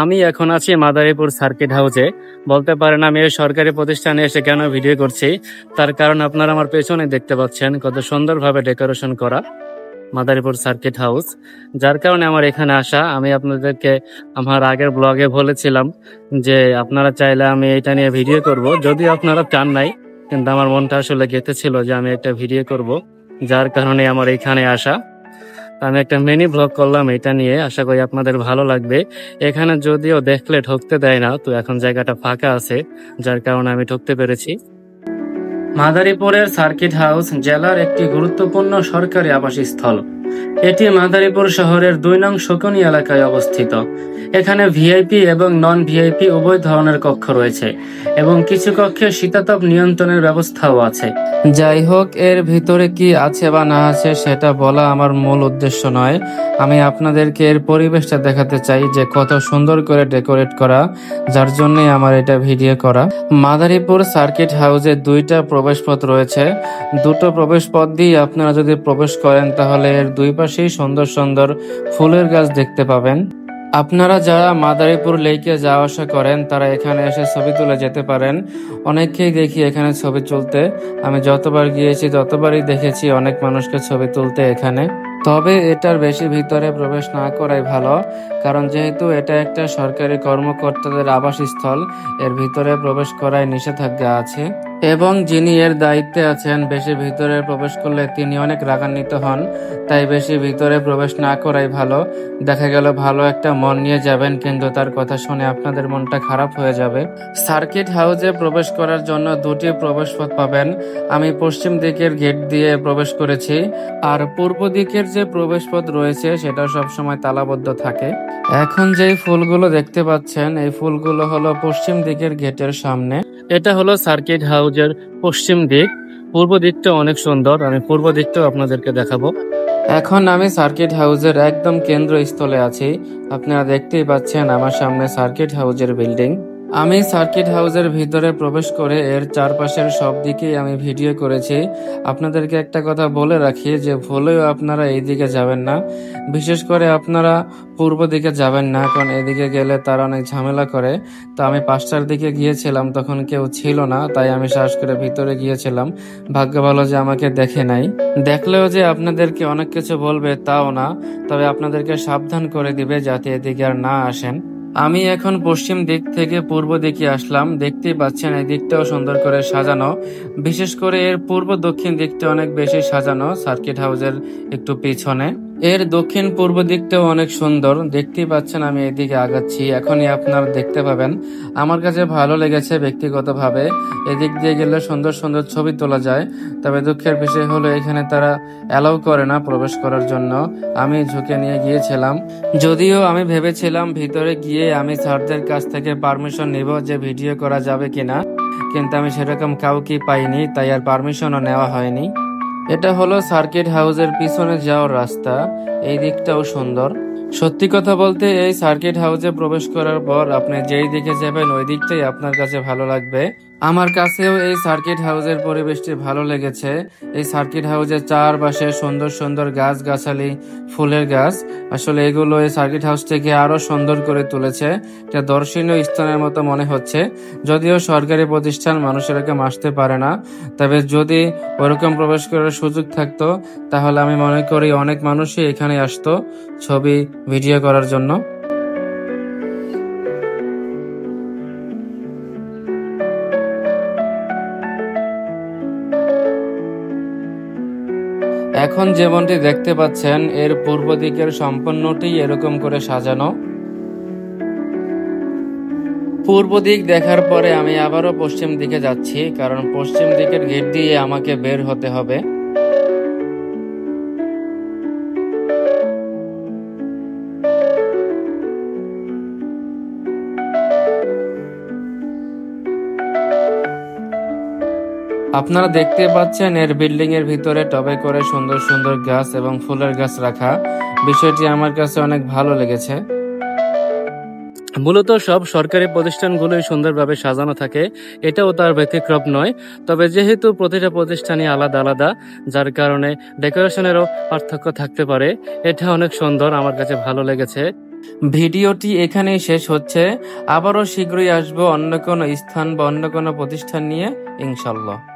আমি এখন আছি মাদারীপুর সার্কিট হাউসে। বলতে পারেন আমি এই সরকারি প্রতিষ্ঠানে এসে কেন ভিডিও করছি, তার কারণ আপনারা আমার পেছনে দেখতে পাচ্ছেন কত সুন্দরভাবে ডেকোরেশন করা মাদারীপুর সার্কিট হাউস। যার কারণে আমার এখানে আসা। আমি আপনাদেরকে আমার আগের ব্লগে বলেছিলাম যে আপনারা চাইলে আমি এটা নিয়ে ভিডিও করব, যদিও আপনারা চান নাই, কিন্তু আমার মনটা আসলে গেঁথেছিল যে আমি একটা ভিডিও করব, যার কারণে আমার এখানে আসা। আমি একটা মিনি ব্লগ করলাম এটা নিয়ে, আশা করি আপনাদের ভালো লাগবে। এখানে যদিও দেখলে ঢুকতে দেয় না, তো এখন জায়গাটা ফাঁকা আছে, যার কারণে আমি ঢুকতে পেরেছি। মাদারীপুরের সার্কিট হাউস জেলার একটি গুরুত্বপূর্ণ সরকারি আবাসস্থল। এটি মাদারীপুর শহরের ২ নং শকুনি এলাকায় অবস্থিত। এখানে ভিআইপি এবং নন ভিআইপি উভয় ধরনের কক্ষ রয়েছে এবং কিছু কক্ষে শীতাতপ নিয়ন্ত্রণের ব্যবস্থাও আছে। যাই হোক, এর ভিতরে কি আছে বা না আছে সেটা বলা আমার মূল উদ্দেশ্য নয়। আমি আপনাদেরকে এর পরিবেশটা দেখাতে চাই যে কত সুন্দর করে ডেকোরেট করা, যার জন্যই আমার এটা ভিডিও করা। মাদারীপুর সার্কিট হাউসে 2টা প্রবেশপথ রয়েছে। দুটো প্রবেশপথ দিয়ে আপনারা যদি প্রবেশ করেন তাহলে এর দুই পাশেই সুন্দর সুন্দর ফুলের গাছ দেখতে পাবেন। আপনারা যারা মাদারীপুর লেকে যাওয়া আসা করেন তারা এখানে এসে ছবি তুলে যেতে পারেন। অনেককেই দেখি এখানে ছবি তুলতে। আমি যতবার গিয়েছি ততবারই দেখেছি অনেক মানুষকে ছবি তুলতে এখানে। তবে এটার বেশি ভিতরে প্রবেশ না করাই ভালো, কারণ যেহেতু এটা একটা সরকারি কর্মকর্তাদের আবাসস্থল, এর ভিতরে প্রবেশ করায় নিষেধাজ্ঞা আছে এবং যিনি এর দায়িত্বে আছেন বেশি ভিতরে প্রবেশ করলে তিনি অনেক রাগান্বিত হন। তাই বেশি ভিতরে প্রবেশ না করাই ভালো। দেখা গেল ভালো একটা মন নিয়ে যাবেন, কিন্তু তার কথা শুনে আপনাদের মনটা খারাপ হয়ে যাবে। সার্কিট হাউসে প্রবেশ করার জন্য 2টি প্রবেশপথ পাবেন। আমি পশ্চিম দিকের গেট দিয়ে প্রবেশ করেছি, আর পূর্ব দিকের যে প্রবেশপথ রয়েছে সেটা সবসময় তালাবদ্ধ থাকে। এখন যেই ফুলগুলো দেখতে পাচ্ছেন এই ফুলগুলো হলো পশ্চিম দিকের গেটের সামনে। এটা হলো সার্কিট হাউসের পশ্চিম দিক। পূর্ব দিকটা অনেক সুন্দর, আমি পূর্ব দিকটাও আপনাদেরকে দেখাবো। এখন আমি সার্কিট হাউসের একদম কেন্দ্রস্থলে আছি। আপনারা দেখতেই পাচ্ছেন আমার সামনে সার্কিট হাউসের বিল্ডিং। আমি সার্কিট হাউসের ভিতরে প্রবেশ করে এর চারপাশের সব দিকেই আমি ভিডিও করেছি। আপনাদেরকে একটা কথা বলে রাখি যে ভুলেও আপনারা এই দিকে যাবেন না, বিশেষ করে আপনারা পূর্ব দিকে যাবেন না, কারণ এদিকে গেলে তারা অনেক ঝামেলা করে। তো আমি 5টার দিকে গিয়েছিলাম, তখন কেউ ছিল না, তাই আমি সাহস করে ভিতরে গিয়েছিলাম। ভাগ্য ভালো যে আমাকে দেখে নাই। দেখলেও যে আপনাদেরকে অনেক কিছু বলবে তাও না, তবে আপনাদেরকে সাবধান করে দিবে যাতে এদিকে আর না আসেন। আমি এখন পশ্চিম দিক থেকে পূর্ব দিকে আসলাম। দেখতেই পাচ্ছেন এই দিকটাও সুন্দর করে সাজানো, বিশেষ করে এর পূর্ব দক্ষিণ দিকটা অনেক বেশি সাজানো সার্কিট হাউসের একটু পিছনে। এর দক্ষিণ পূর্ব দিকটাও অনেক সুন্দর। দেখতেই পাচ্ছেন আমি এদিকে আগাচ্ছি, এখনই আপনারা দেখতে পাবেন। আমার কাছে ভালো লেগেছে ব্যক্তিগতভাবে। এদিক দিয়ে গেলে সুন্দর সুন্দর ছবি তোলা যায়। তবে দুঃখের বিষয় হলো এখানে তারা অ্যালাউ করে না প্রবেশ করার জন্য। আমি ঝুঁকে নিয়ে গিয়েছিলাম, যদিও আমি ভেবেছিলাম ভিতরে গিয়ে আমি স্যারদের কাছ থেকে পারমিশন নিব যে ভিডিও করা যাবে কিনা, কিন্তু আমি সেরকম কাউকে পাইনি, তাই আর পারমিশনও নেওয়া হয়নি। এটা হলো সার্কিট হাউসের পিছনে যাওয়ার রাস্তা। এই দিকটাও সুন্দর। সত্যি কথা বলতে এই সার্কিট হাউসে প্রবেশ করার পর আপনি যেই দিকে যাবেন ওই দিকটাই আপনার কাছে ভালো লাগবে। আমার কাছেও এই সার্কিট হাউসের পরিবেশটি ভালো লেগেছে। এই সার্কিট হাউসের চারপাশে সুন্দর সুন্দর গাছ গাছালি, ফুলের গাছ, আসলে এগুলো এই সার্কিট হাউসটিকে আরো সুন্দর করে তুলেছে। এটা দর্শনীয় স্থানের মতো মনে হচ্ছে। যদিও সরকারি প্রতিষ্ঠান মানুষ এরকম আসতে পারে না, তবে যদি ওরকম প্রবেশ করার সুযোগ থাকতো তাহলে আমি মনে করি অনেক মানুষই এখানে আসতো ছবি ভিডিও করার জন্য। এখন যেমনটি দেখতে পাচ্ছেন এর পূর্ব দিকের সম্পূর্ণটি এরকম করে সাজানো। পূর্ব দিক দেখার পরে আমি আবারও পশ্চিম দিকে যাচ্ছি, কারণ পশ্চিম দিকের গেট দিয়ে আমাকে বের হতে হবে। আপনারা দেখতে পাচ্ছেন এর বিল্ডিং এর ভিতরে টবে করে সুন্দর সুন্দর গাছ এবং ফুলের গাছ রাখা। বিষয়টি আমার কাছে অনেক ভালো লেগেছে। মূলত সব সরকারি প্রতিষ্ঠানগুলোই সুন্দরভাবে সাজানো থাকে, এটাও তার ব্যতিক্রম নয়। তবে যেহেতু প্রতিটা প্রতিষ্ঠানই আলাদা আলাদা, যার কারণে ডেকোরেশনেরও পার্থক্য থাকতে পারে। এটা অনেক সুন্দর, আমার কাছে ভালো লেগেছে। ভিডিওটি এখানেই শেষ হচ্ছে। আবারও শীঘ্রই আসবো অন্য কোনো স্থান বা অন্য কোনো প্রতিষ্ঠান নিয়ে, ইনশাল্লাহ।